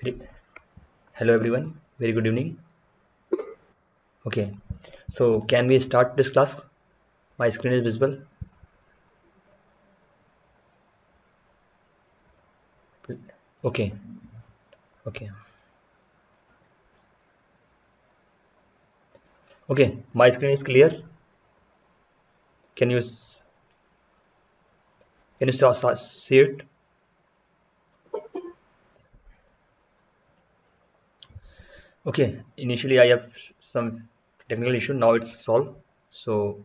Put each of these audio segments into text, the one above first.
Very- Hello everyone, very good evening. Okay, so can we start this class? My screen is visible. Okay, okay, okay. My screen is clear. Can you see it? Okay. Initially, I have some technical issue. Now it's solved. So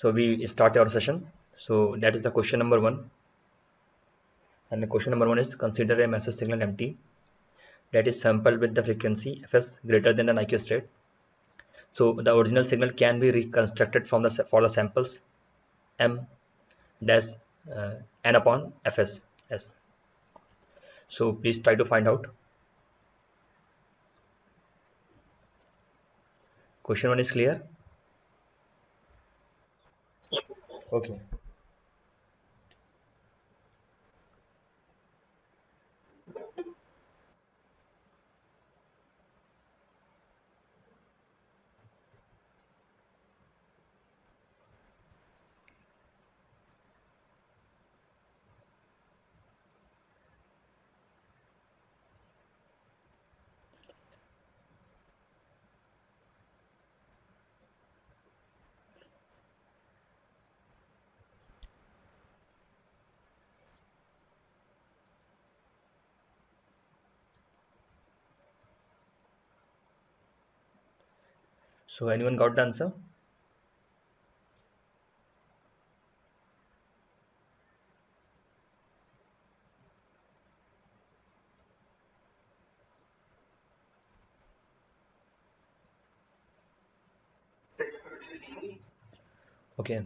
we start our session. So that is the question number one. And the question number one is consider a message signal empty that is sampled with the frequency fs greater than the Nyquist rate. So the original signal can be reconstructed from the for the samples m dash n upon fs s. So please try to find out. Question one is clear. Okay. So anyone got the answer? Okay.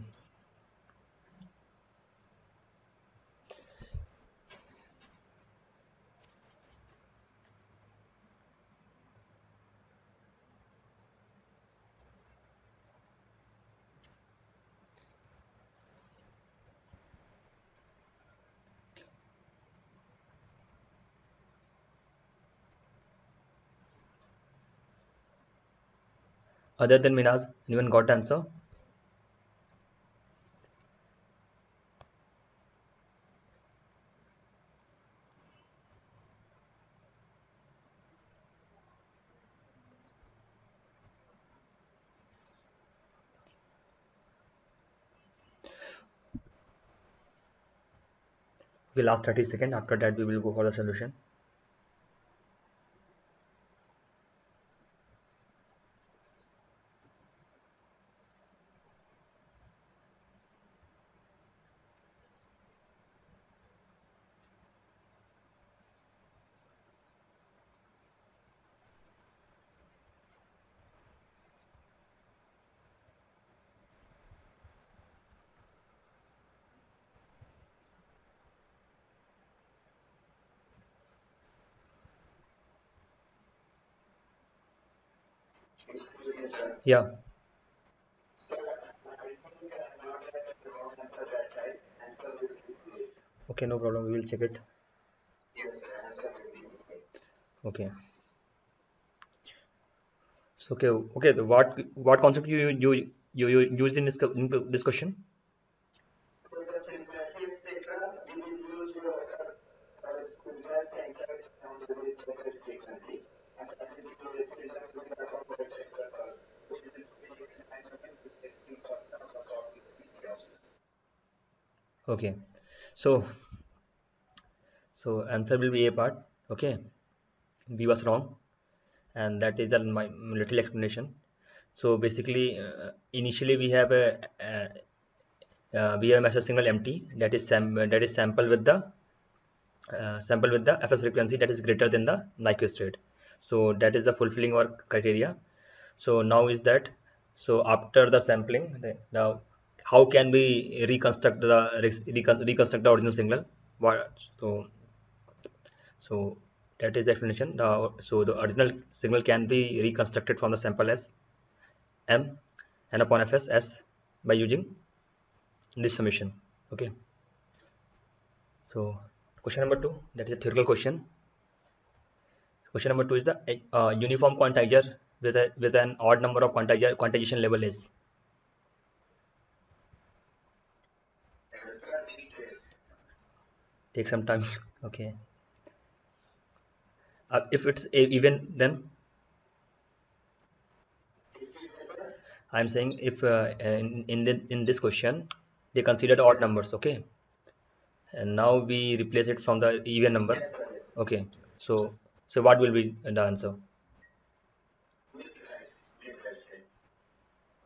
Other than Minaz, anyone got the answer? Okay, last 30 seconds. After that, we will go for the solution. Yeah. Okay, no problem. We will check it. Okay. So okay, okay. What concept you used in in this question? Okay. So answer will be A part. Okay. B was wrong, and that is the my little explanation. So basically, initially we have a message signal empty that is sample with the fs frequency that is greater than the Nyquist rate. So that is the fulfilling our criteria. So now is that, so after the sampling, now how can we reconstruct the original signal? What so so that is the explanation. So the original signal can be reconstructed from the sample as m n upon fs s by using this summation. Okay. So Question number two, that is a theoretical question. Question number two is the uniform quantizer with an odd number of quantization level is. Take some time. Okay. If it's even, then I'm saying if in this question they considered odd numbers, okay, and now we replace it from the even number, okay. So what will be the answer?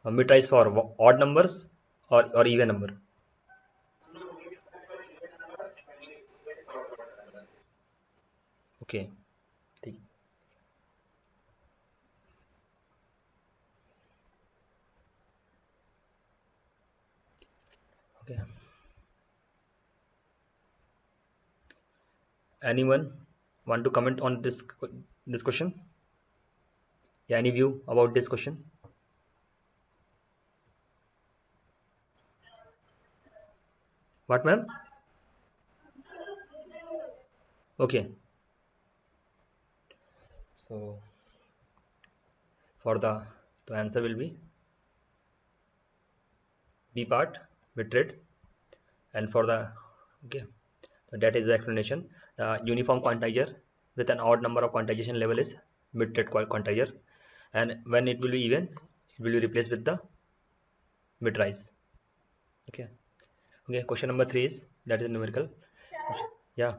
Mid-rise for odd numbers or even number? Okay. ठीक. Okay. Anyone want to comment on this question? Yeah, any view about this question? What, ma'am? Okay. So for the answer will be B part, mid-rate, and for the okay, so that is the explanation. The uniform quantizer with an odd number of quantization level is mid-rate quantizer, and when it will be even, it will be replaced with the mid-rise. Okay. Okay. Question number three is that is numerical. Yeah.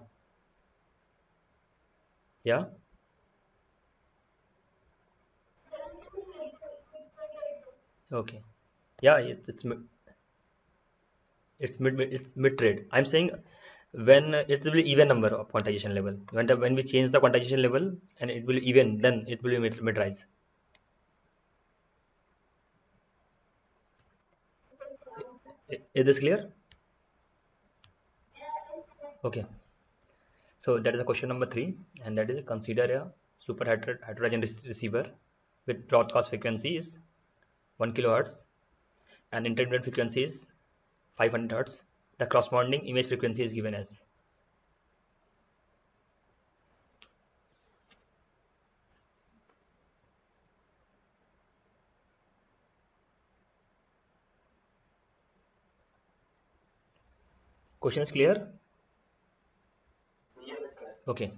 Yeah. Okay. Yeah. It's mid trade. I'm saying when it will be even number of quantization level. When we change the quantization level and it will even, then it will be mid rise. Is this clear? Okay. So that is the question number three, and that is consider a super heterogeneous receiver with broadcast frequency is 1 kilohertz and intermittent frequency is 500 hertz. The corresponding image frequency is given as. Question is clear? Okay.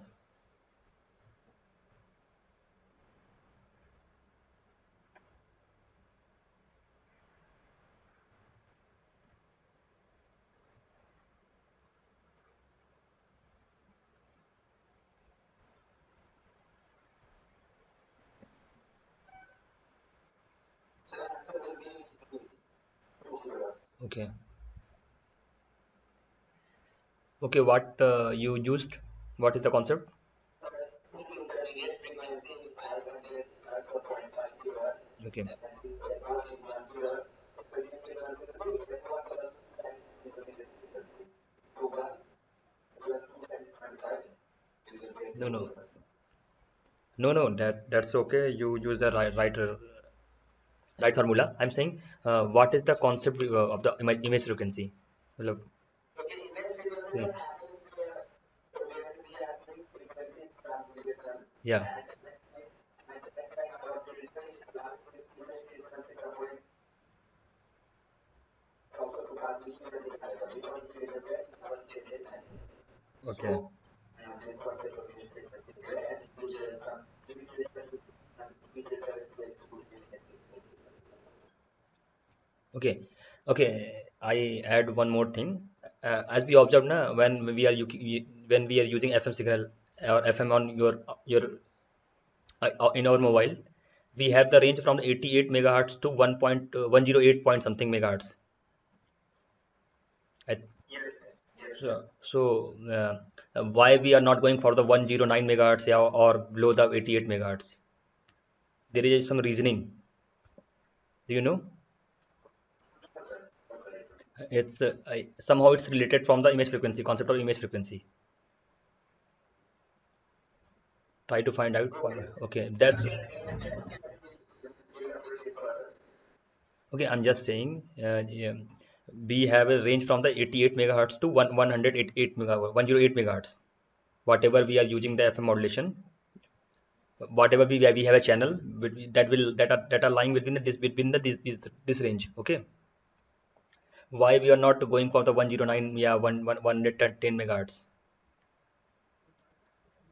Okay. Okay. What you used? What is the concept? Okay. No, no, no. That's okay. You use the right formula. I'm saying, what is the concept of the image frequency? Look, hmm, yeah. Okay. Okay. Okay. I add one more thing. As we observe now, when we are using FM signal or FM on your in our mobile, we have the range from 88 megahertz to 1.108 point something megahertz. At, so why we are not going for the 109 megahertz, yeah, or below the 88 megahertz? There is some reasoning. Do you know? It's somehow it's related from the image frequency, concept of image frequency. Try to find out for. Okay, that's okay. I'm just saying. Yeah, we have a range from the 88 megahertz to 188 megahertz, 108 megahertz. whatever we are using the FM modulation, whatever we have a channel that are lying within this range. Okay, why we are not going for the 109, yeah, 110 megahertz,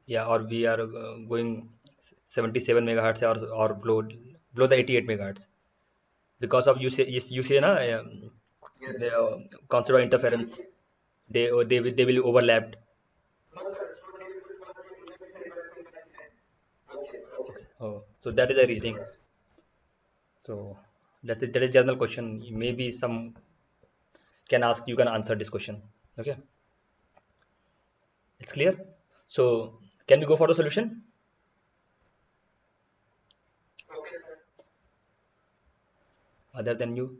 yeah, or we are going 77 megahertz, or below the 88 megahertz, because of you say na, the concept of interference, they will overlap. Oh, so that is the reasoning. So that is general question. Maybe some can ask, you can answer this question. Okay, it's clear. So can we go for the solution? Other than you,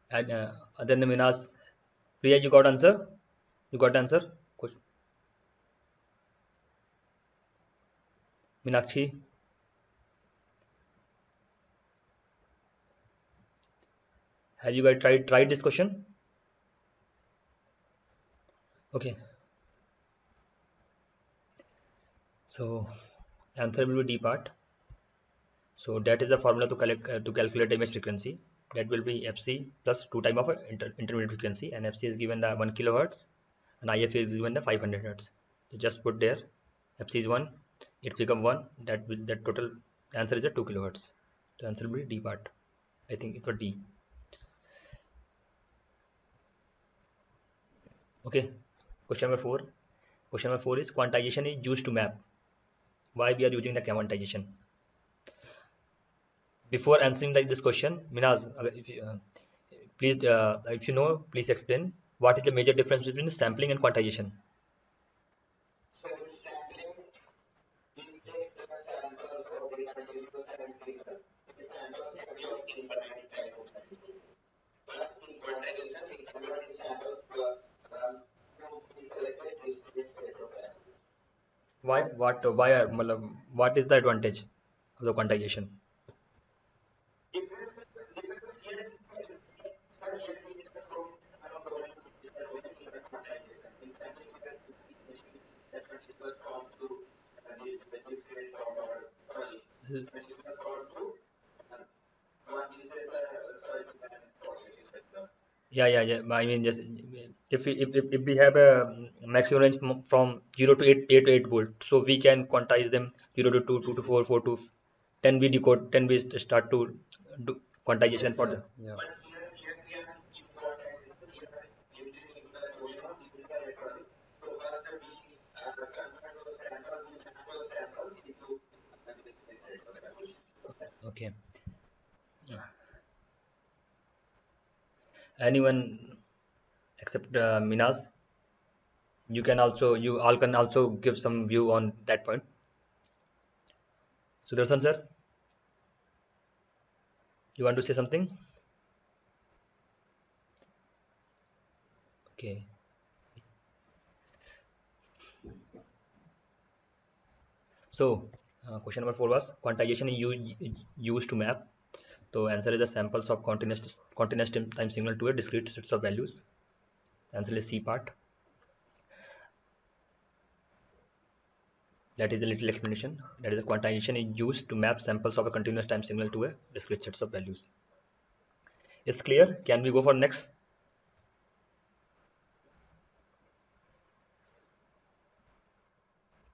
and other than Minas, Priya, you got answer? You got answer? Minakshi, have you guys tried this question? Okay, so answer will be D part. So that is the formula to calculate image frequency. That will be FC plus 2 time of intermediate frequency, and FC is given the 1 kilohertz, and IF is given the 500 hertz. So just put there, FC is 1, it become 1. That total answer is a 2 kilohertz. The answer will be D part. I think it was D. Okay. Question number 4. Question number 4 is quantization is used to map. Why we are using the quantization? Before answering this question, Minaz, please, if you know, please explain what is the major difference between sampling and quantization. Why? What is the advantage of the quantization? Yeah, yeah, yeah. I mean, just if we have a maximum range from 0 to 8 volt, so we can quantize them 0 to 2, 2 to 4, 4 to 10. We decode, 10 we start to do quantization for the, yeah. Okay. Anyone except Minas, you all can also give some view on that point. Sudarshan sir, you want to say something? Okay. So, question number 4 was quantization is used to map. So, answer is the samples of continuous time signal to a discrete sets of values. Answer is C part. That is a little explanation. That is, the quantization is used to map samples of a continuous time signal to a discrete sets of values. It's clear. Can we go for next?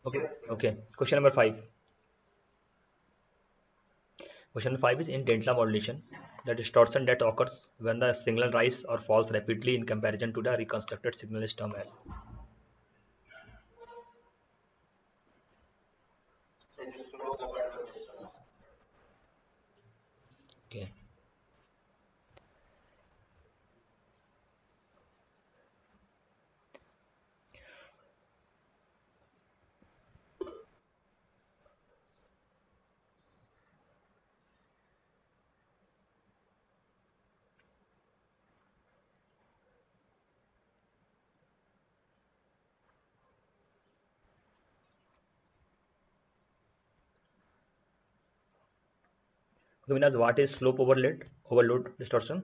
Okay. Okay. Question number 5. Question number 5 is in Dentla modulation. The distortion that occurs when the signal rises or falls rapidly in comparison to the reconstructed signal is termed as. Okay. Okay, Vinas, what is slope overload distortion?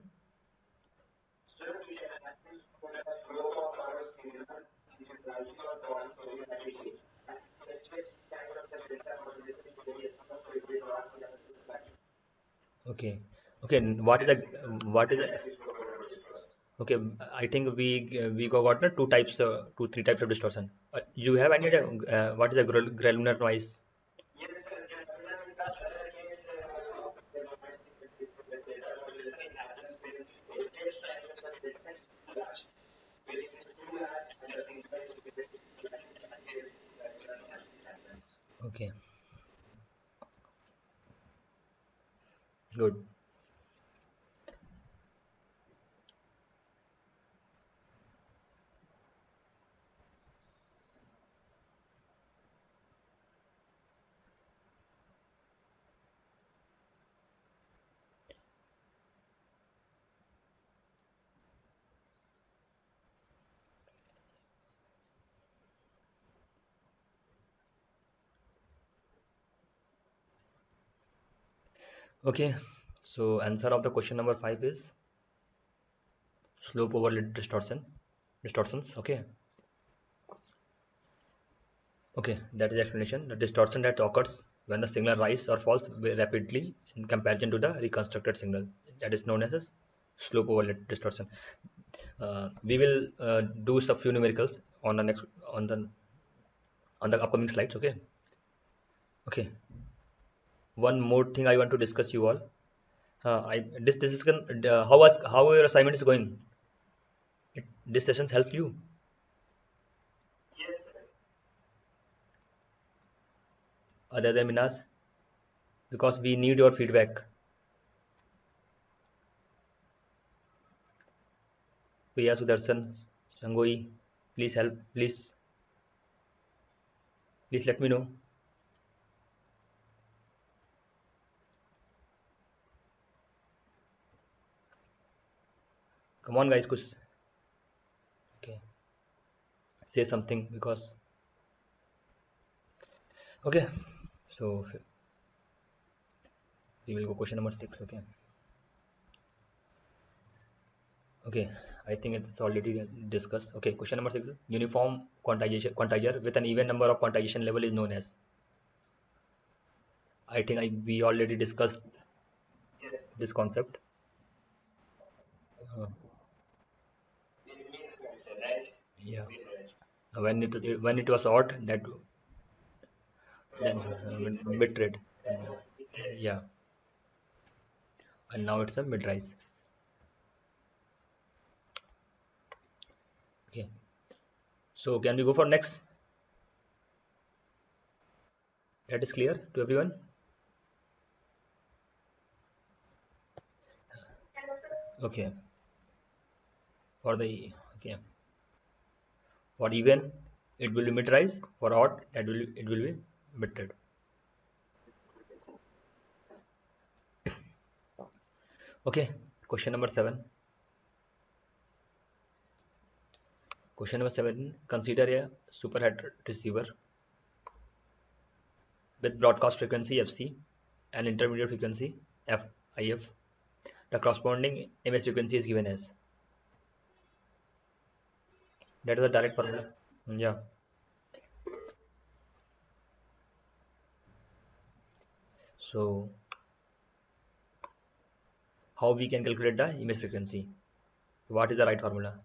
Okay. Okay. What is the, okay? I think we got two types, two three types of distortion. You have any idea what is a granular noise? Okay. Good. Okay. So answer of the question number five is slope over distortions. Okay. Okay, that is explanation. The distortion that occurs when the signal rises or falls very rapidly in comparison to the reconstructed signal. That is known as a slope over distortion. We will do some few numericals on the next on the upcoming slides. Okay. Okay. One more thing I want to discuss you all. I this is how your assignment is going. This sessions help you other than Minas because we need your feedback. Priya Sudarshan, Sangoi, please help. Please let me know. Come on, guys, kuch okay, say something because okay. So we will go question number six. Okay, okay. I think it's already discussed. Okay, question number six. Uniform quantizer with an even number of quantization level is known as. I think we already discussed this concept. Uh, yeah. When it was odd, that then mid trade. Yeah, and now it's a mid rise. Okay. So can we go for next? That is clear to everyone. Okay. For the okay. For even, it will be mid rise. For odd, it will be mid trade. Okay. Question number seven. Question number seven. Consider a superhead receiver with broadcast frequency FC and intermediate frequency FIF. The corresponding image frequency is given as. That is a direct formula. Yeah. So how we can calculate the image frequency? What is the right formula?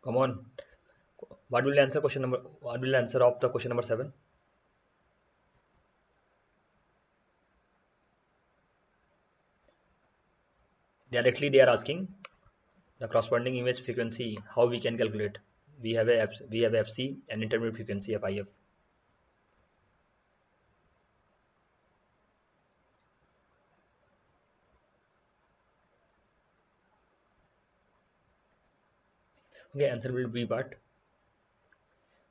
Come on. What will answer question number? What will answer of the question number seven? Directly they are asking the corresponding image frequency. How we can calculate? We have FC and intermediate frequency FIF. Okay, answer will be what?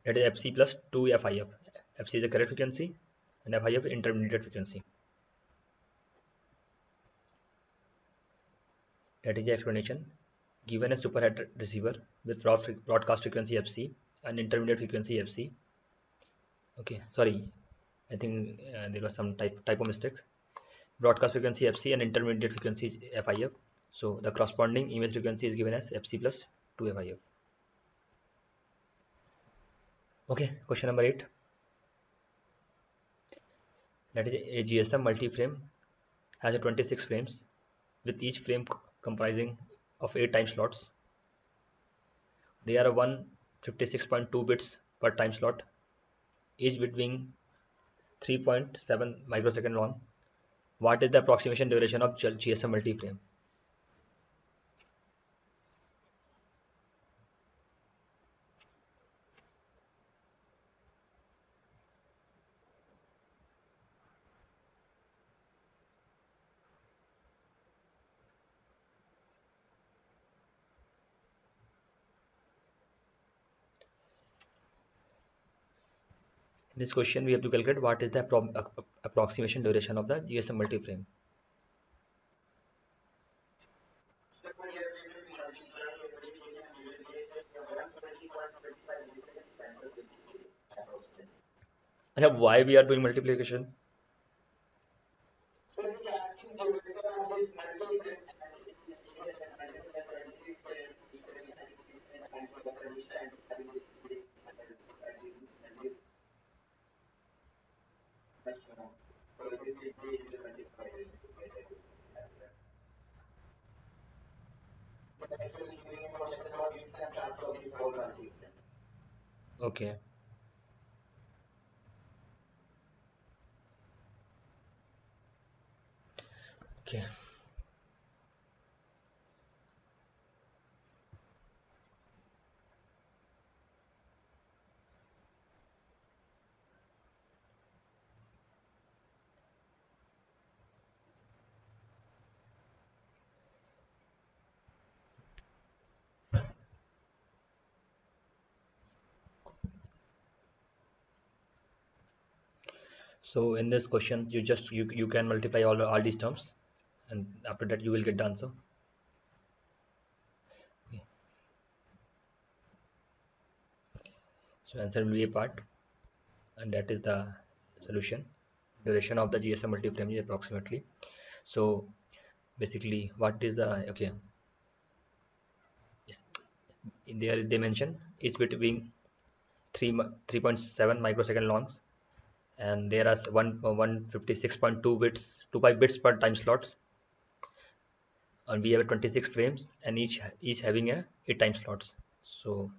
That is FC plus 2 FIF. FC is the correct frequency and FIF intermediate frequency. That is the explanation. Given a superhead receiver with broadcast frequency FC and intermediate frequency FC. Okay, sorry. I think there was some typo mistake. broadcast frequency FC and intermediate frequency FIF. So the corresponding image frequency is given as FC plus 2 FIF. Okay, question number 8. That is a GSM multi-frame has a 26 frames with each frame comprising of 8 time slots. They are 156.2 bits per time slot, each between 3.7 microsecond long. What is the approximation duration of GSM multi-frame? In this question, we have to calculate what is the approximation duration of the GSM multi-frame. Why we are doing multiplication? Okay. Okay. So in this question, you can multiply all these terms, and after that you will get the answer. Okay. So answer will be a part, and that is the solution. Duration of the GSM multi-frame is approximately. So basically, what is the okay? is- In there they mention it's between 3.7 microsecond longs, and there are 156.2 bits 25 bits per time slots, and we have 26 frames, and each having a 8 time slots. So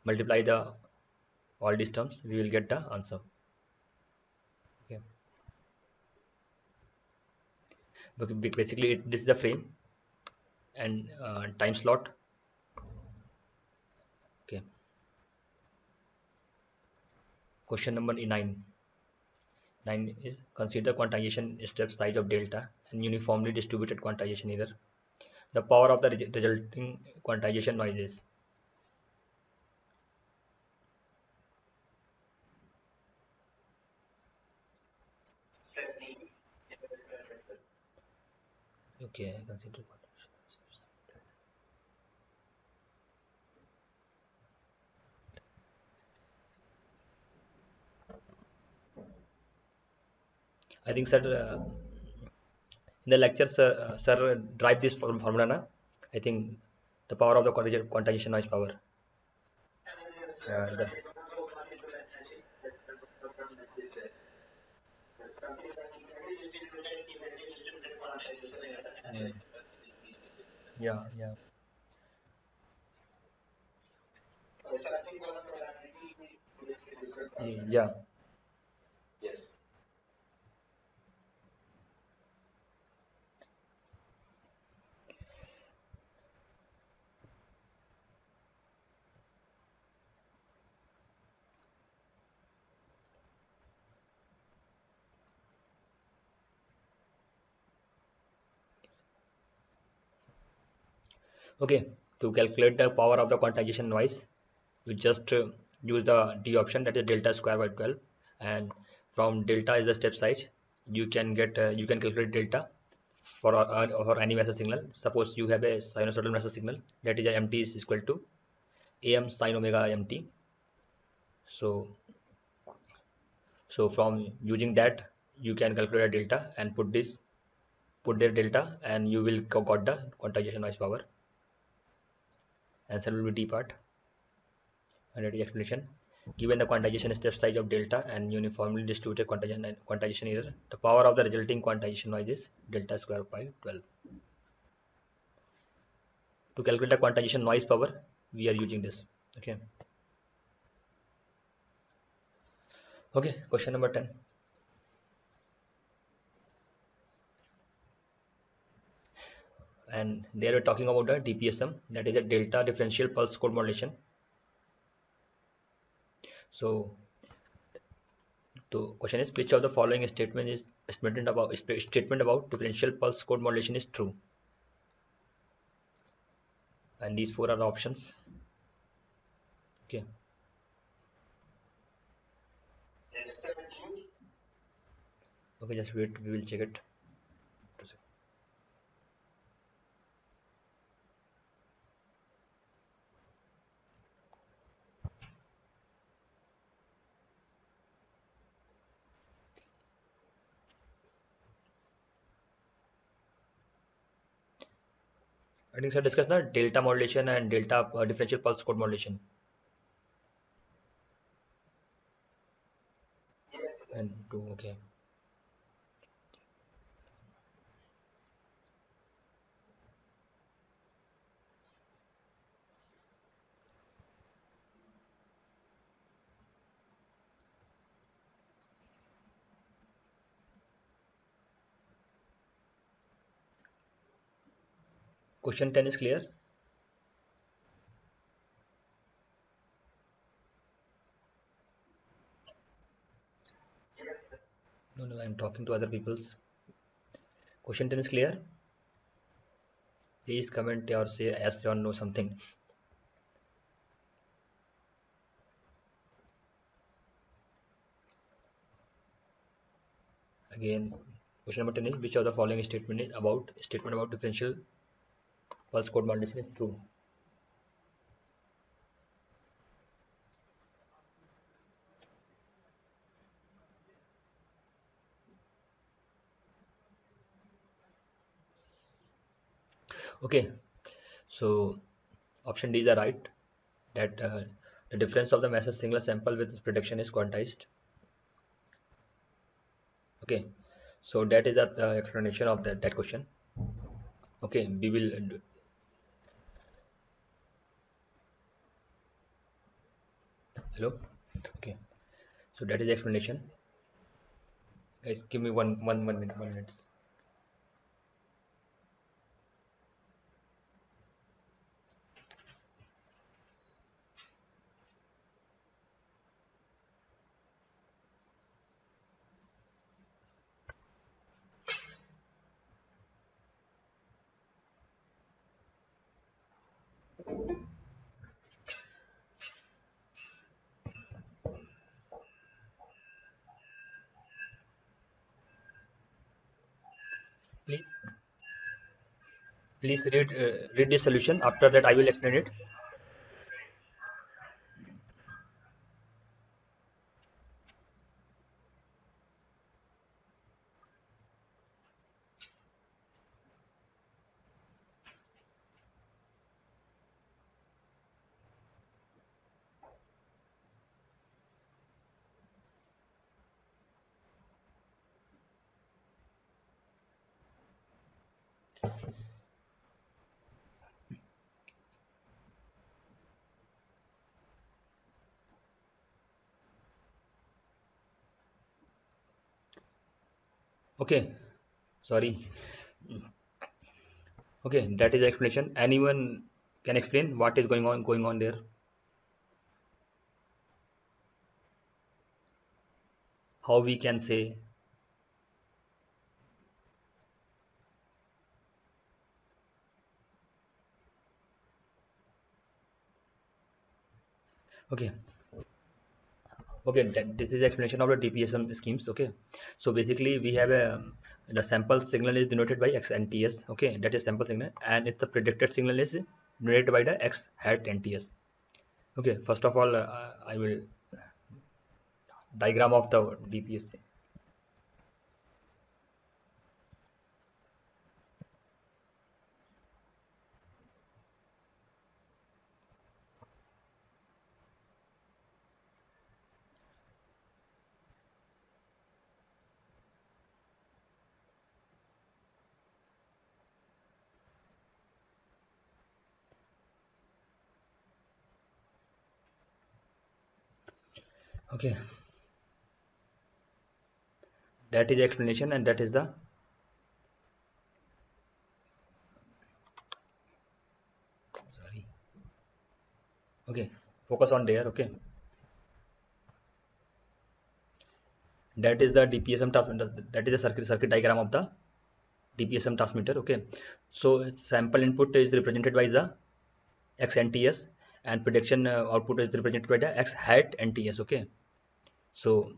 multiply the all these terms, we will get the answer. Okay. Basically this is the frame and time slot. Okay. Question number 9. 9 is consider quantization step size of delta and uniformly distributed quantization error. The power of the resulting quantization noises. Okay, consider quantization. I think, sir, in the lecture, sir drive this formula, na? I think the power of the quantization noise power. The, mm, yeah, yeah, yeah. Okay, to calculate the power of the quantization noise, you just use the D option, that is delta square by 12, and from delta is the step size. You can calculate delta for any message signal. Suppose you have a sinusoidal message signal, that is a mt is equal to am sine omega mt. So from using that, you can calculate a delta and put their delta, and you will got the quantization noise power. Answer will be D part. And ready explanation. Given the quantization step size of delta and uniformly distributed quantization error, the power of the resulting quantization noise is delta square by 12. To calculate the quantization noise power, we are using this. Okay. Okay. Question number 10. And they are talking about the DPSM, that is a delta differential pulse code modulation. So the question is, which of the following statement about differential pulse code modulation is true? And these four are the options. Okay. Okay, just wait, we will check it. I think sir discussed the delta modulation and delta differential pulse code modulation. And two, okay. Question 10 is clear. No, no, I'm talking to other people's. Question 10 is clear. Please comment or say yes or no something. Again, question number 10 is, which of the following statement about differential pulse code modulation is true? Okay, so option D is the right, that the difference of the massive single sample with its prediction is quantized. Okay, so that is the explanation of that question. Okay, we will hello. Okay, so that is the explanation. Guys, give me one minute, 1 minute. Please, please read the solution. After that, I will explain it. Okay, sorry. Okay, that is the explanation. Anyone can explain what is going on there? How we can say? Okay, okay. This is the explanation of the DPSM schemes. Okay, so basically we have a the sample signal is denoted by x NTS. Okay, that is sample signal, and it's the predicted signal is denoted by the x hat NTS. Okay, first of all, I will diagram of the DPS. Okay, that is the explanation, and that is the, sorry, okay, focus on there. Okay, that is the DPSM transmitter. That is the circuit diagram of the DPSM transmitter. Okay, so sample input is represented by the XNTS, and prediction output is represented by the X hat NTS. Okay, so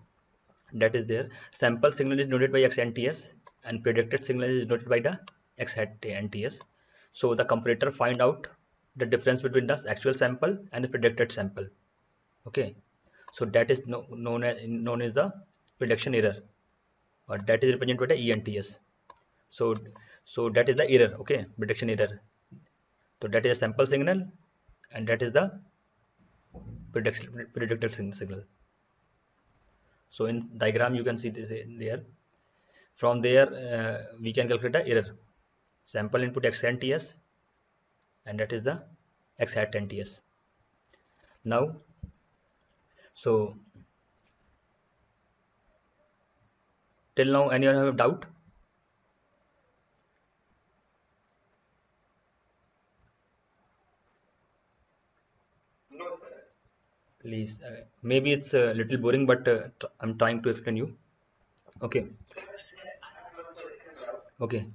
that is there. Sample signal is noted by XNTS, and predicted signal is noted by the X hat NTS. So the comparator find out the difference between the actual sample and the predicted sample. Okay, so that is known as the prediction error, or that is represented by the ENTS. So that is the error. Okay, prediction error. So that is a sample signal, and that is the predicted signal. So in diagram you can see this there. From there we can calculate the error. Sample input XNTS, and that is the X hat NTS. Now, so till now anyone have a doubt? Please, maybe it's a little boring, but I'm trying to explain you. Okay, okay,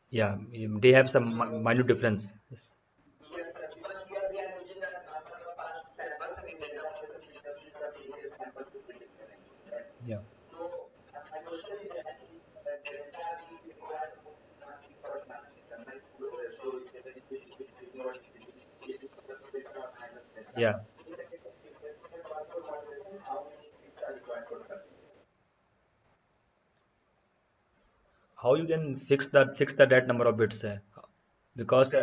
yeah, they have some minute difference. Yeah, yeah. How you can fix the that number of bits? Because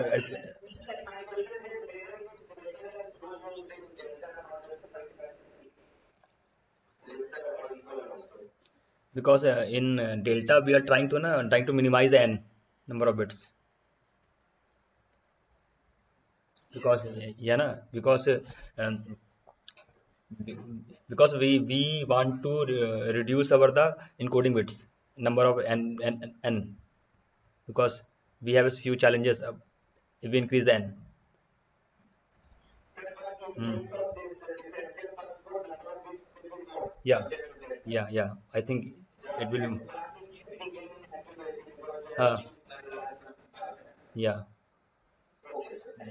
in delta we are trying to minimize the n number of bits, because yeah na, because be- because we want to reduce our the encoding bits number of n, because we have a few challenges if we increase the n. Hmm. Yeah, yeah, I think it will. uh, yeah,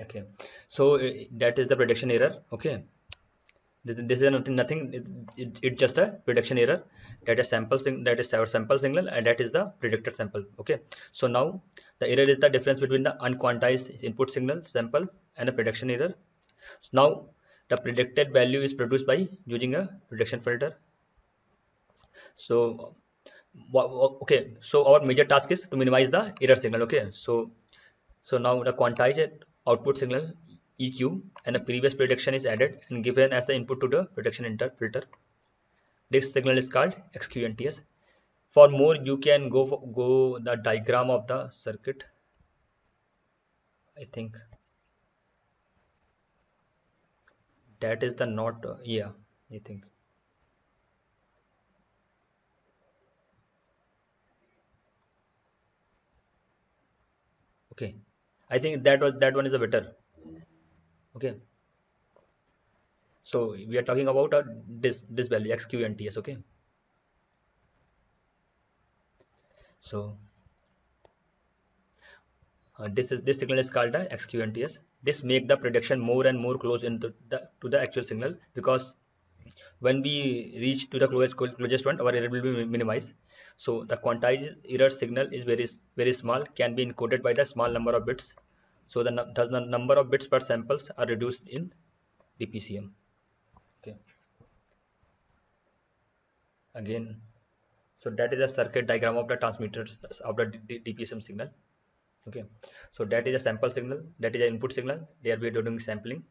okay. So that is the prediction error. Okay, this is nothing. It's just a prediction error. That is our sample signal, and that is the predicted sample. Okay, so now the error is the difference between the unquantized input signal sample and the prediction error. So now the predicted value is produced by using a prediction filter. So okay, so our major task is to minimize the error signal. Okay, so now the quantized output signal EQ and the previous prediction is added and given as the input to the prediction filter. This signal is called XQNTS. For more, you can go the diagram of the circuit. I think that is the not. Yeah, I think. Okay, I think that one is a better. Okay, so we are talking about this value XQNTS. Okay, so this signal is called the XQNTS. This make the prediction more and more close into the actual signal, because when we reach to the closest one, our error will be minimized. So the quantized error signal is very small, can be encoded by the small number of bits. So the number of bits per samples are reduced in DPCM. Okay, again, so that is a circuit diagram of the transmitters of the DPSM signal. Okay, so that is a sample signal, that is an input signal. There we are doing sampling.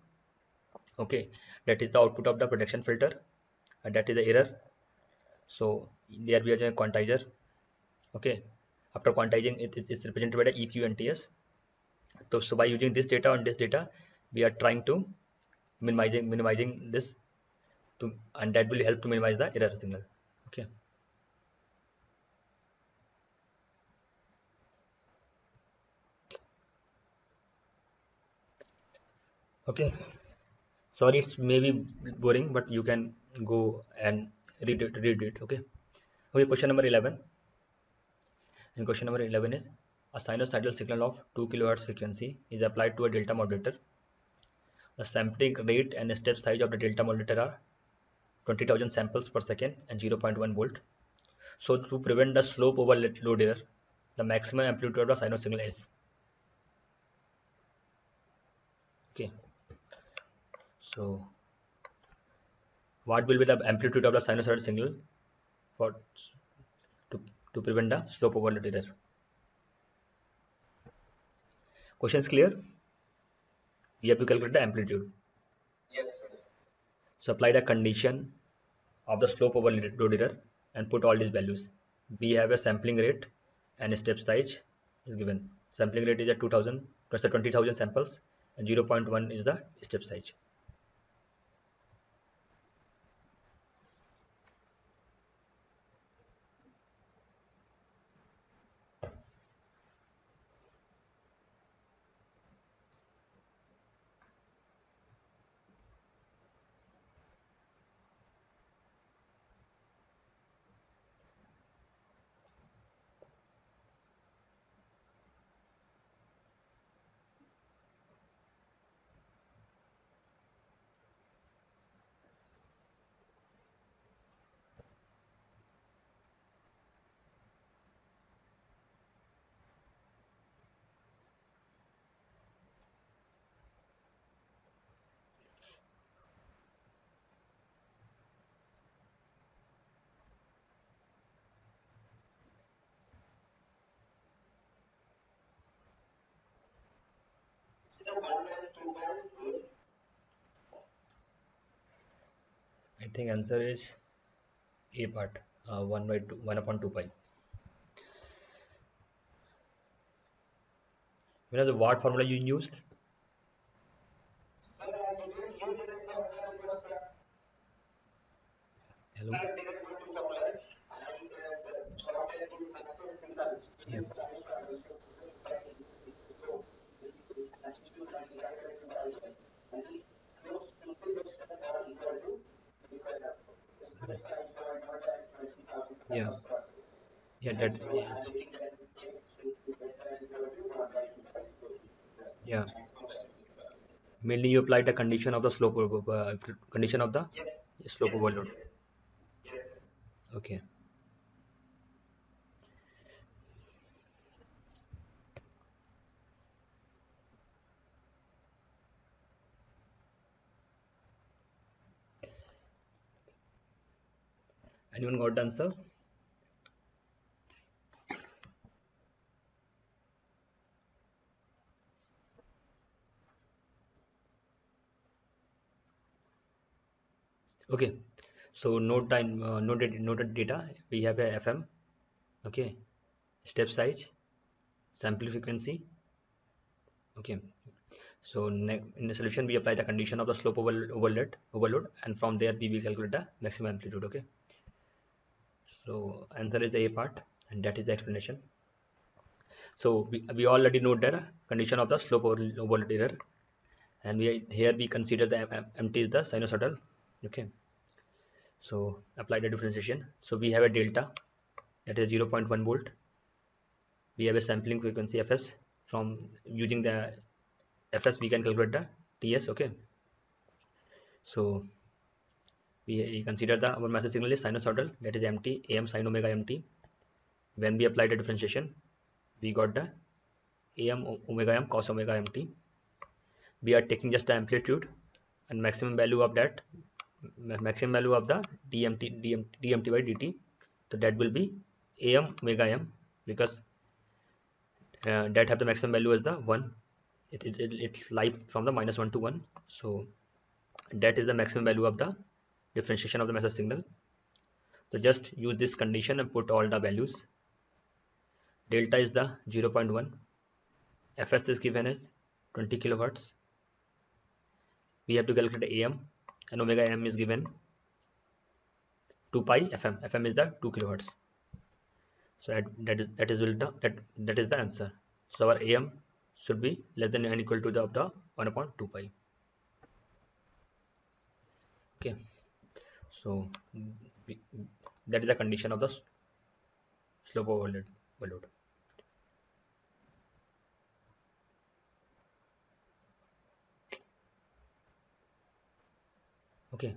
Okay, that is the output of the prediction filter, and that is the error. So there we are doing quantizer. Okay, After quantizing it's represented by the EQ and TS. So by using this data on this data, we are trying to minimizing this to, and that will help to minimize the error signal. Okay. Okay. Sorry, it's maybe boring, but you can go and read it. Okay. Okay. Question number 11. And question number 11 is a sinusoidal signal of 2 kilohertz frequency is applied to a delta modulator. The sampling rate and step size of the delta modulator are 20,000 samples per second and 0.1 volt. So to prevent the slope overload error, the maximum amplitude of the sinus signal is. Okay. So what will be the amplitude of the sinusoidal signal for to, to prevent the slope overload error? Question is clear? We have to calculate the amplitude. So apply the condition of the slope overload error and put all these values. We have a sampling rate and step size is given. Sampling rate is at 2000 plus 20,000 samples and 0.1 is the step size. I think answer is A part, 1 by 2, 1 upon 2 pi. Whereas the what formula you used? Hello? Yeah. Yeah. Yeah, that, yeah. Mainly you apply the condition of the slope condition of the slope overload. Okay. Anyone got the answer? Okay. So noted data. We have a FM. Okay. Step size, sample frequency. Okay. So in the solution we apply the condition of the slope overload, and from there we will calculate the maximum amplitude. Okay. So answer is the A part, and that is the explanation. So we already know that condition of the slope overload error, and here we consider the MT is the sinusoidal. Okay. So apply the differentiation. So we have a delta that is 0.1 volt. We have a sampling frequency Fs. From using the Fs we can calculate the Ts. Okay. So we consider the our message signal is sinusoidal, that is MT, AM sin omega MT. When we apply the differentiation, we got the AM omega m cos omega MT. We are taking just the amplitude and maximum value of that, maximum value of the dmt by dt. So that will be AM omega m, because that have the maximum value as the 1. It's live from the -1 to 1. So that is the maximum value of the differentiation of the message signal. So just use this condition and put all the values. delta is the 0.1, fs is given as 20 kilohertz. We have to calculate am, and omega m is given 2 pi fm. Fm is the 2 kilohertz. So that is the answer. So our am should be less than or equal to the 1 upon 2 pi. Okay, so that is the condition of the slope overload. Okay,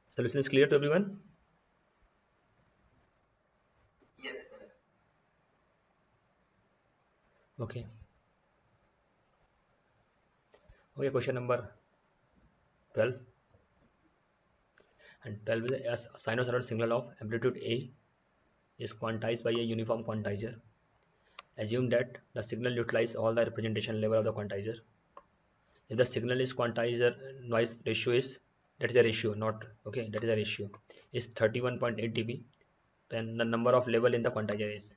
solution is clear to everyone. Okay. Okay, question number 12. And 12 is a sinusoidal signal of amplitude A is quantized by a uniform quantizer. Assume that the signal utilizes all the representation level of the quantizer. If the signal is quantizer noise ratio is, that is a ratio, not okay, that is a ratio, is 31.8 dB, then the number of level in the quantizer is.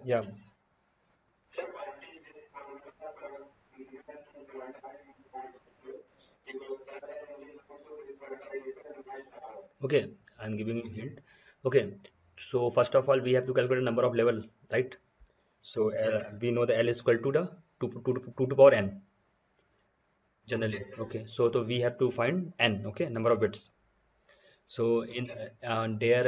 Yeah. Okay, I'm giving you hint. Okay, so first of all, we have to calculate the number of level, right? So we know the L is equal to the 2 to power n generally. Okay, so we have to find n, okay, number of bits. So in on there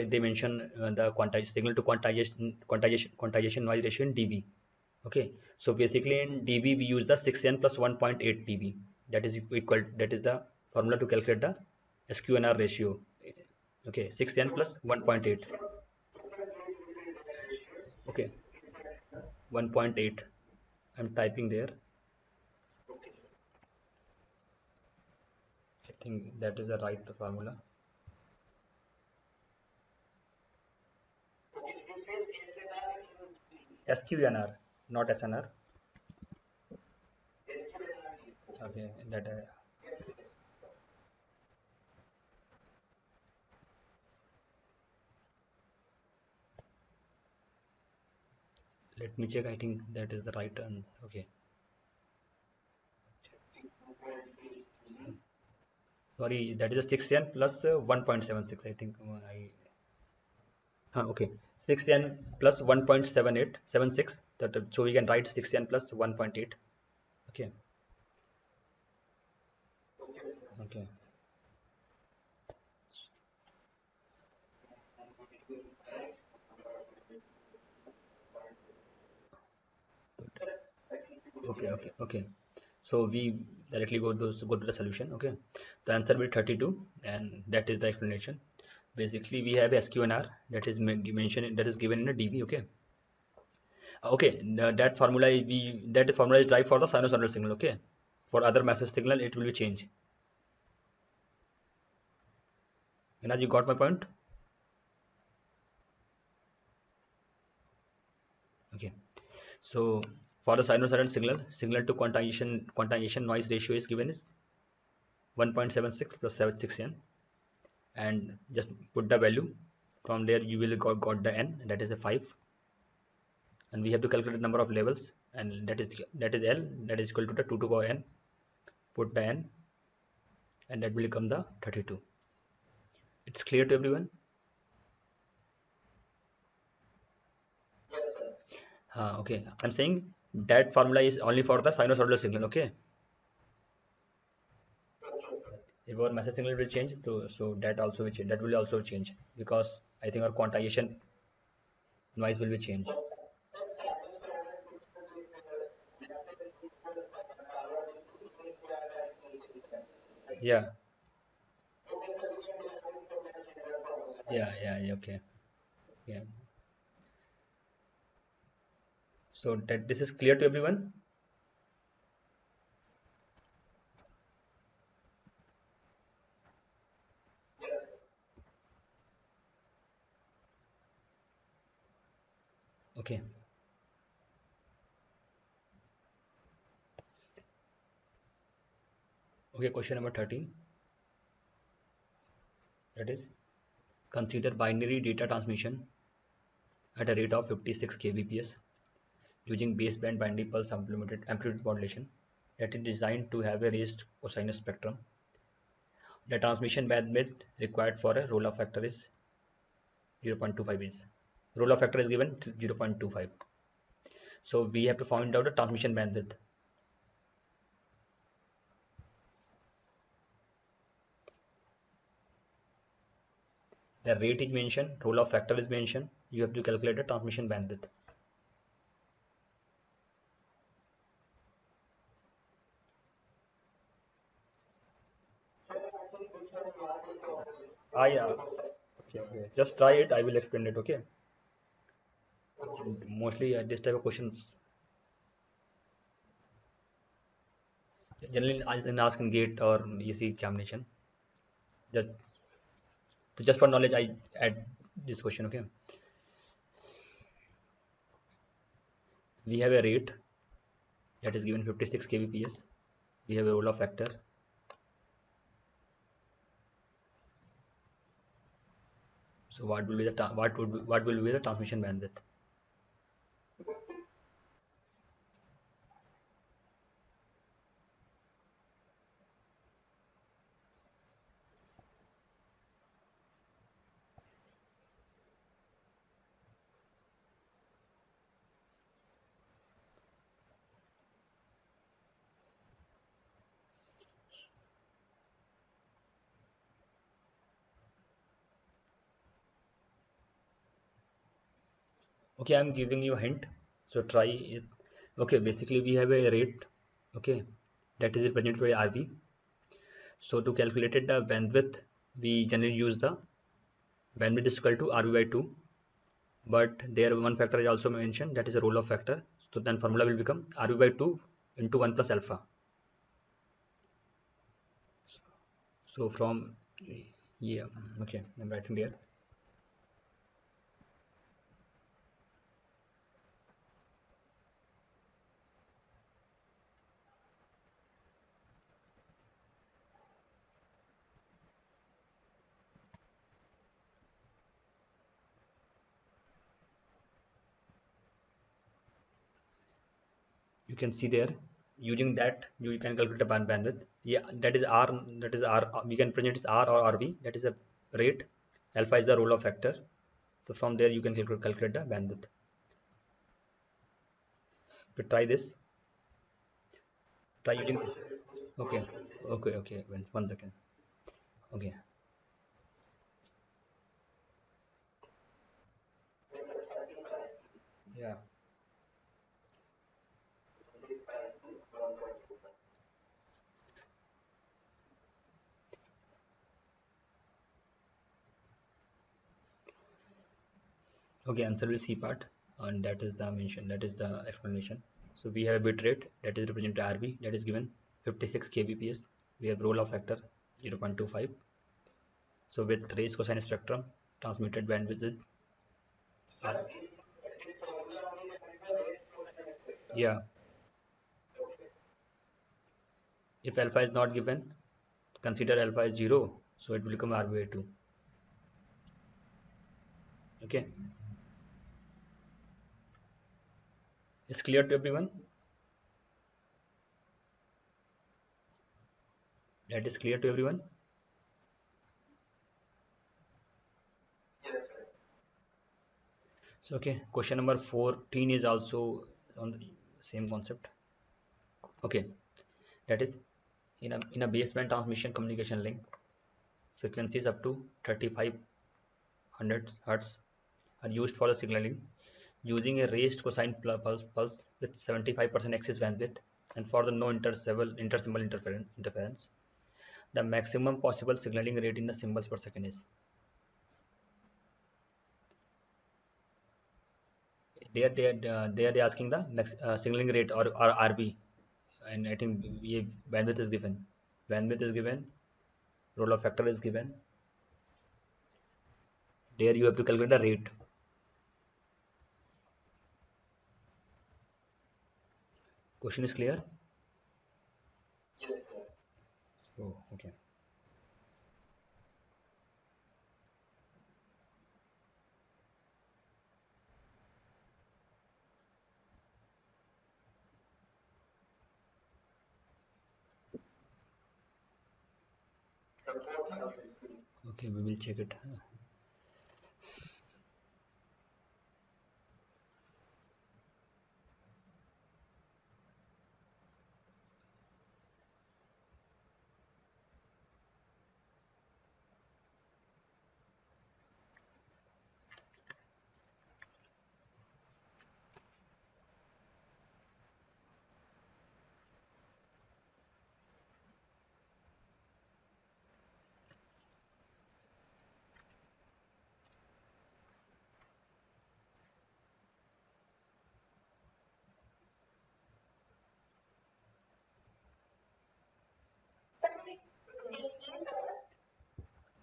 they mention the quantization signal to quantization noise ratio in dB. Okay, so basically in dB we use the 6n plus 1.8 dB. That is equal. That is the formula to calculate the SQNR ratio. Okay, 6n plus 1.8. Okay, 1.8. I'm typing there. I think that is the right formula. SQNR, not SNR. Okay, that let me check. I think that is the right one. Okay, sorry, that is a 6n plus 1.76. I think okay, 6n plus 1.7876. So we can write 6n plus 1.8. Okay, okay, okay. So we directly go to the solution. Okay, the answer will be 32, and that is the explanation. Basically, we have SQNR that is mentioned, that is given in a dB. Okay, okay. That formula is derived for the sinusoidal signal. Okay, for other message signal it will be changed. And as you got my point. Okay, so for the sinusoidal signal to quantization noise ratio is given is 1.76 plus 6n, and just put the value. From there you will got the n, that is a 5, and we have to calculate the number of levels, and that is L, that is equal to the 2 to power n. Put the n, and that will become the 32. It's clear to everyone? Okay, I'm saying that formula is only for the sinusoidal signal. Okay, if our message signal will change, so that also will change. That will also change because I think our quantization noise will be changed. Yeah, yeah. Okay, yeah. So that this is clear to everyone. Okay. Okay. Question number 13. That is, consider binary data transmission at a rate of 56 kbps using baseband binary pulse amplitude modulation that is designed to have a raised cosine spectrum. The transmission bandwidth required for a roll-off factor is 0.25 is. Roll-off factor is given to 0.25. So we have to find out the transmission bandwidth. The rate is mentioned, roll-off factor is mentioned. You have to calculate the transmission bandwidth. Yeah. Okay. Just try it. I will explain it. Okay. Mostly this type of questions generally in ask in gate or EC examination. Just just for knowledge, I add this question. Okay. We have a rate that is given 56 kbps. We have a roll-off factor. So what will be the what will be the transmission bandwidth? Okay, I'm giving you a hint. So try it. Okay, basically we have a rate. Okay, that is represented by RV. So to calculate the bandwidth, we generally use the bandwidth is equal to RV by 2. But there one factor is also mentioned, that is a roll-off factor. So then formula will become RV by 2 into 1 plus alpha. So from, yeah, okay, I'm writing there. You can see there, using that you can calculate the bandwidth. Yeah, that is r, we can present it as r or RV, that is a rate. Alpha is the roll-off factor. So from there you can calculate the bandwidth. To try this, try using this. Okay, okay, one second. Okay, yeah. Okay, answer is C part, and that is the mention, that is the explanation. So we have a bit rate that is represented RB, that is given 56 kbps. We have roll-off factor 0.25. So with raised cosine spectrum, transmitted bandwidth is, yeah. If alpha is not given, consider alpha is 0, so it will become RB by 2. Okay, it's clear to everyone? That is clear to everyone? So okay, question number 14 is also on the same concept. Okay, that is in a baseband transmission communication link, frequencies up to 3500 hertz are used for the signaling using a raised cosine pulse with 75% axis bandwidth and for the no intersymbol interference. The maximum possible signaling rate in the symbols per second is. They are asking the signaling rate or RB, and I think bandwidth is given. Bandwidth is given. Roll of factor is given. There you have to calculate the rate. Question is clear? Oh, okay. Okay, we will check it.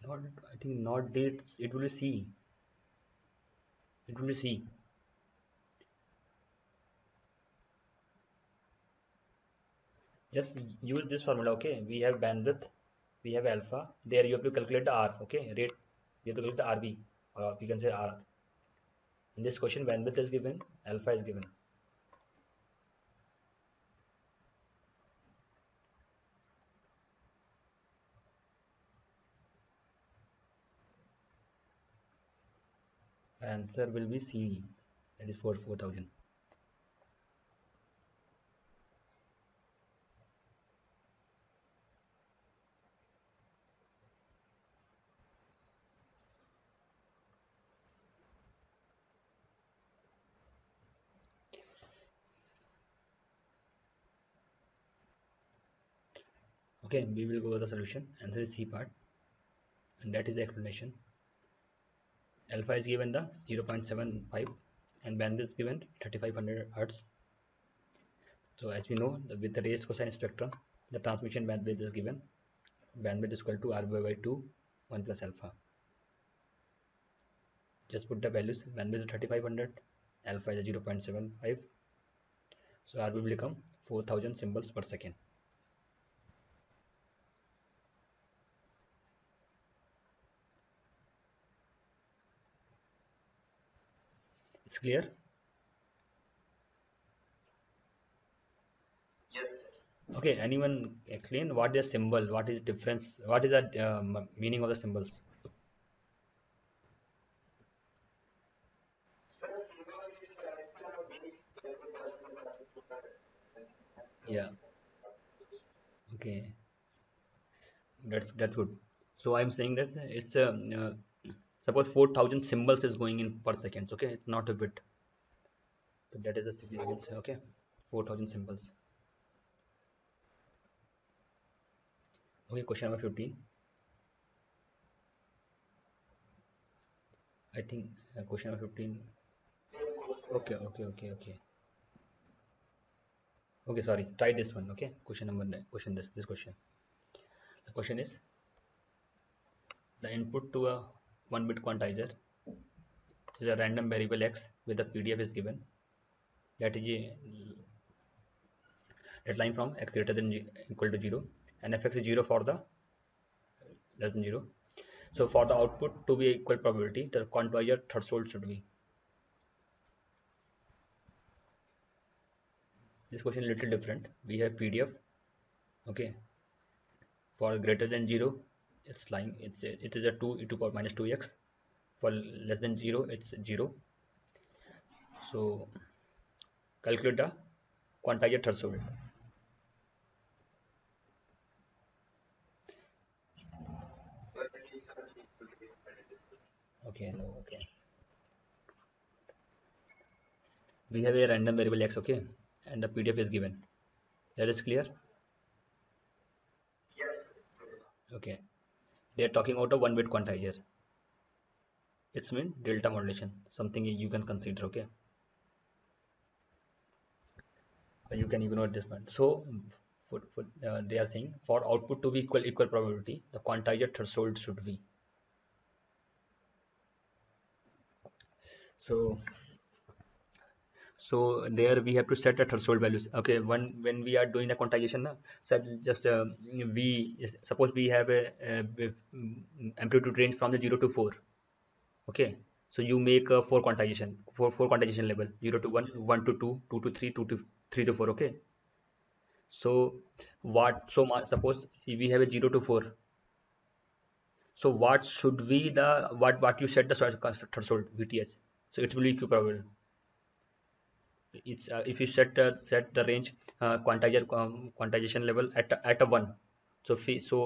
Not, I think not dates. It will be C. It will be C. Just use this formula. Okay, we have bandwidth, we have alpha. There you have to calculate the R. Okay, rate. You have to calculate the RB, or we can say R. In this question, bandwidth is given, alpha is given. Answer will be C. That is for 4000. Okay, we will go with the solution. Answer is C part, and that is the explanation. Alpha is given the 0.75 and bandwidth is given 3500 hertz. So as we know, with the raised cosine spectrum, the transmission bandwidth is given. Bandwidth is equal to RB by 2, 1 plus alpha. Just put the values. Bandwidth is 3500, alpha is 0.75. So RB will become 4000 symbols per second. It's clear? Okay, anyone explain what is symbol? What is difference? What is the meaning of the symbols? Yeah. Okay, that's good. So I'm saying that it's a suppose 4000 symbols is going in per second. Okay, it's not a bit. So that is the significance. Okay, 4000 symbols. Okay, question number 15. I think question number 15. Okay, okay, okay, okay. Okay, sorry. Try this one. Okay, question number nine. Question this question. The question is the input to a 1-bit quantizer is a random variable x with the PDF is given. That is a that line from x greater than equal to 0 and fx is 0 for the less than 0. So for the output to be equal probability, the quantizer threshold should be. This question is a little different. We have PDF. Okay, for greater than 0, it's line. It is a 2 e to power minus 2x. For less than 0, it's 0. So calculate the quantizer threshold. Okay, no, okay. We have a random variable x, okay, and the PDF is given. That is clear. Okay, they are talking about a one bit quantizer. It's mean delta modulation, something you can consider. Okay, you can ignore this one. So they are saying for output to be equal probability, the quantizer threshold should be. So there we have to set a threshold values. Okay, when we are doing the quantization, na, so just suppose we have a amplitude range from the 0 to 4. Okay, so you make a four quantization level: 0 to 1, 1 to 2, 2 to 3, 2 to 3 to 4. Okay, so suppose we have a 0 to 4. So what should be the what you set the threshold VTS? So it will be equivalent. It's if you set the range quantization level at a 1. So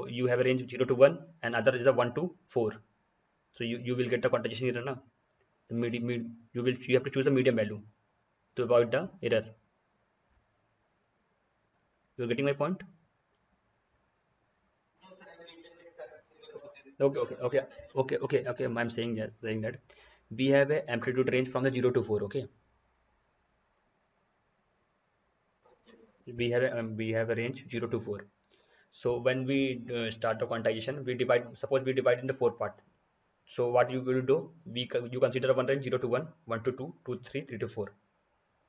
you have a range 0 to 1 and other is a 1 to 4. So you will get the quantization error, na? The you have to choose the medium value to avoid the error. You're getting my point? Okay. I'm saying that we have a amplitude range from the 0 to 4. Okay, we have a range 0 to 4. So when we start the quantization, suppose we divide into four part. So what you will do, you consider one range 0 to 1, 1 to 2, 2 to 3, 3 to 4.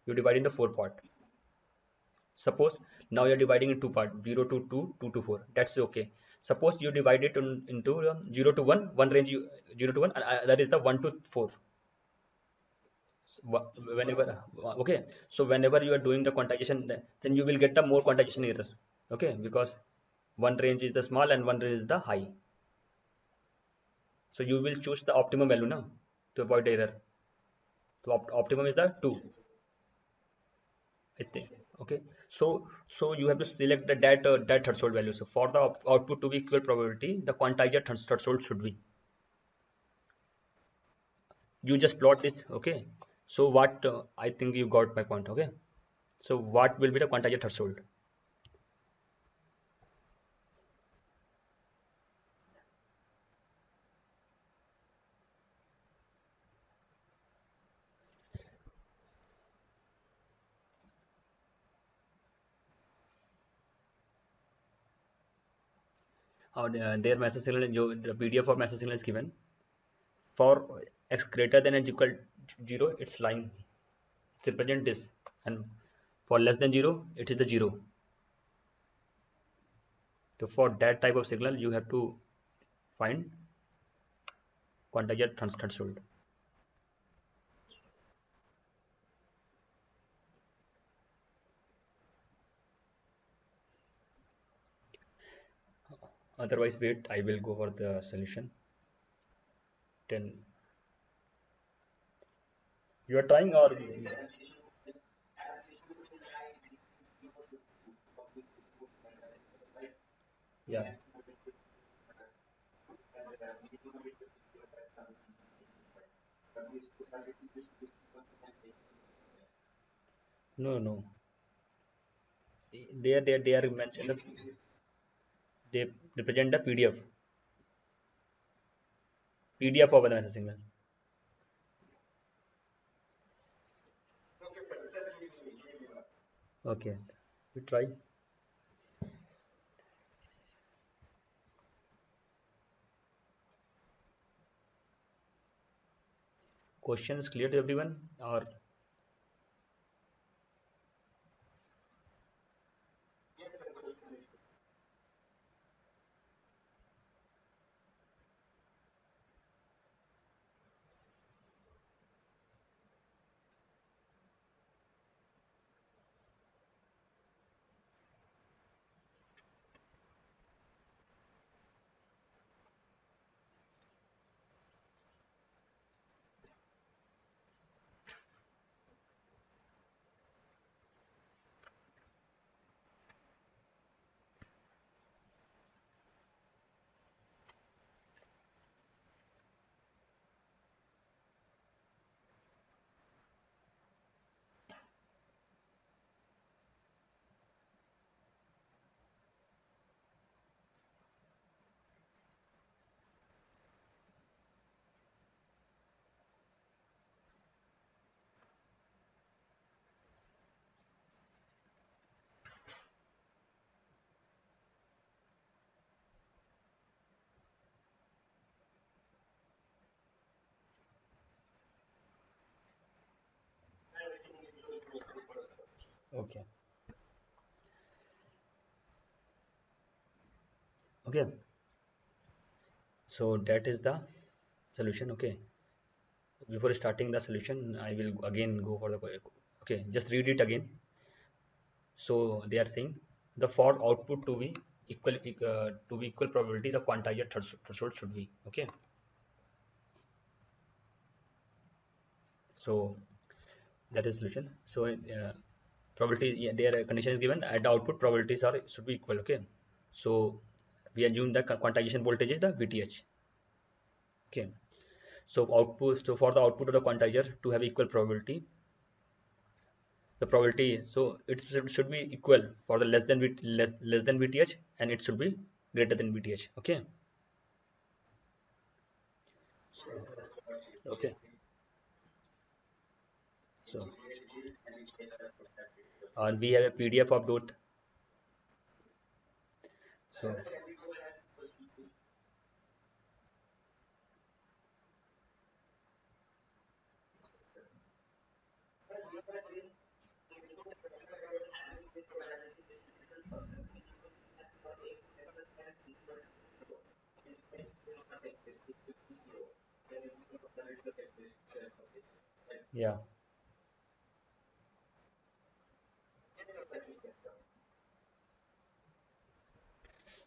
You divide into four part. Suppose now you're dividing in two part, 0 to 2, 2 to 4. That's okay. Suppose you divide it into 0 to 1, one range 0 to 1, and that is the 1 to 4. Whenever okay, so whenever you are doing the quantization, then you will get the more quantization error. Okay, because one range is the small and one range is the high. So you will choose the optimum value now to avoid error. So optimum is the 2, I think. Okay, so you have to select that threshold value. So for the output to be equal probability, the quantizer threshold should be. You just plot this. Okay, so what I think you got my point. Okay, so what will be the quantizer threshold? Their message signal, the PDF for message signal is given. For x greater than or equal to 0, it's lying. It's represent this, and for less than 0, it is the 0. So for that type of signal, you have to find quantizer threshold. Otherwise, wait, I will go for the solution. Then you are trying, or yeah, no. They are mentioned. They represent the PDF of the message signal. Okay, we try. Question is clear to everyone, or Okay. Okay. So that is the solution. Okay. Before starting the solution, I will again go for the, okay, just read it again. So they are saying the for output to be equal probability, the quantizer threshold should be okay. So that is solution. So probability, yeah, their condition is given at the output probabilities are should be equal. Okay. So we assume the quantization voltage is the VTH. Okay. So output, so for the output of the quantizer to have equal probability, the probability, so it should be equal for the less than VTH, and it should be greater than VTH. Okay. Okay. So we have a PDF of both. So yeah.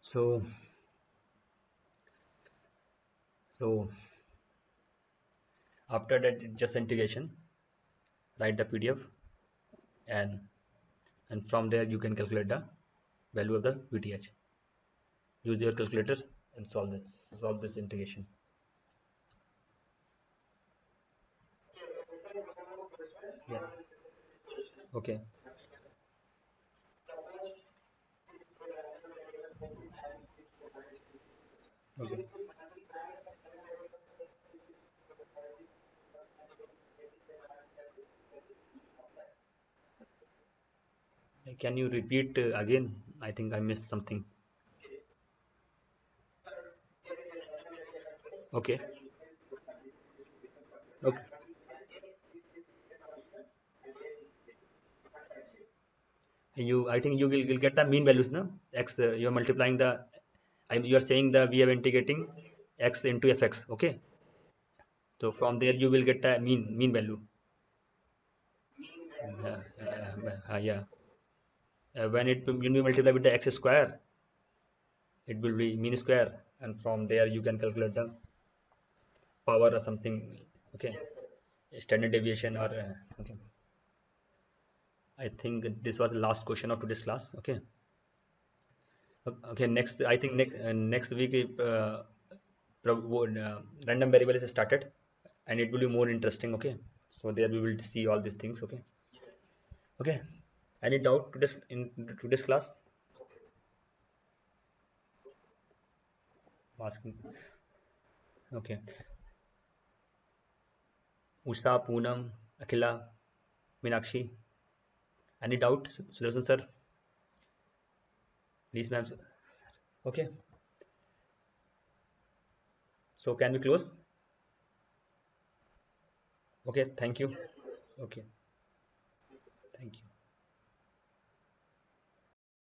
So so after that, just integration, write the PDF, and from there you can calculate the value of the VTH. Use your calculators and solve this integration. Yeah. Okay. Okay. Can you repeat again? I think I missed something. Okay. Okay. I think you'll get the mean values, no? X, you're multiplying the, you're saying the we are integrating x into fx, okay? So from there you will get the mean value. Yeah. When you multiply with the x square, it will be mean square, and from there you can calculate the power or something. Okay, standard deviation or okay. I think this was the last question of today's class. Okay. Okay, next, I think next week, if random variable is started, and it will be more interesting. Okay, so there we will see all these things. Okay. Okay. Any doubt to this in today's class? Asking. Okay. Usha, Poonam, Akhila, Meenakshi. Any doubt, Sudarshan sir? Please, ma'am. Okay. So can we close? Okay. Thank you. Okay.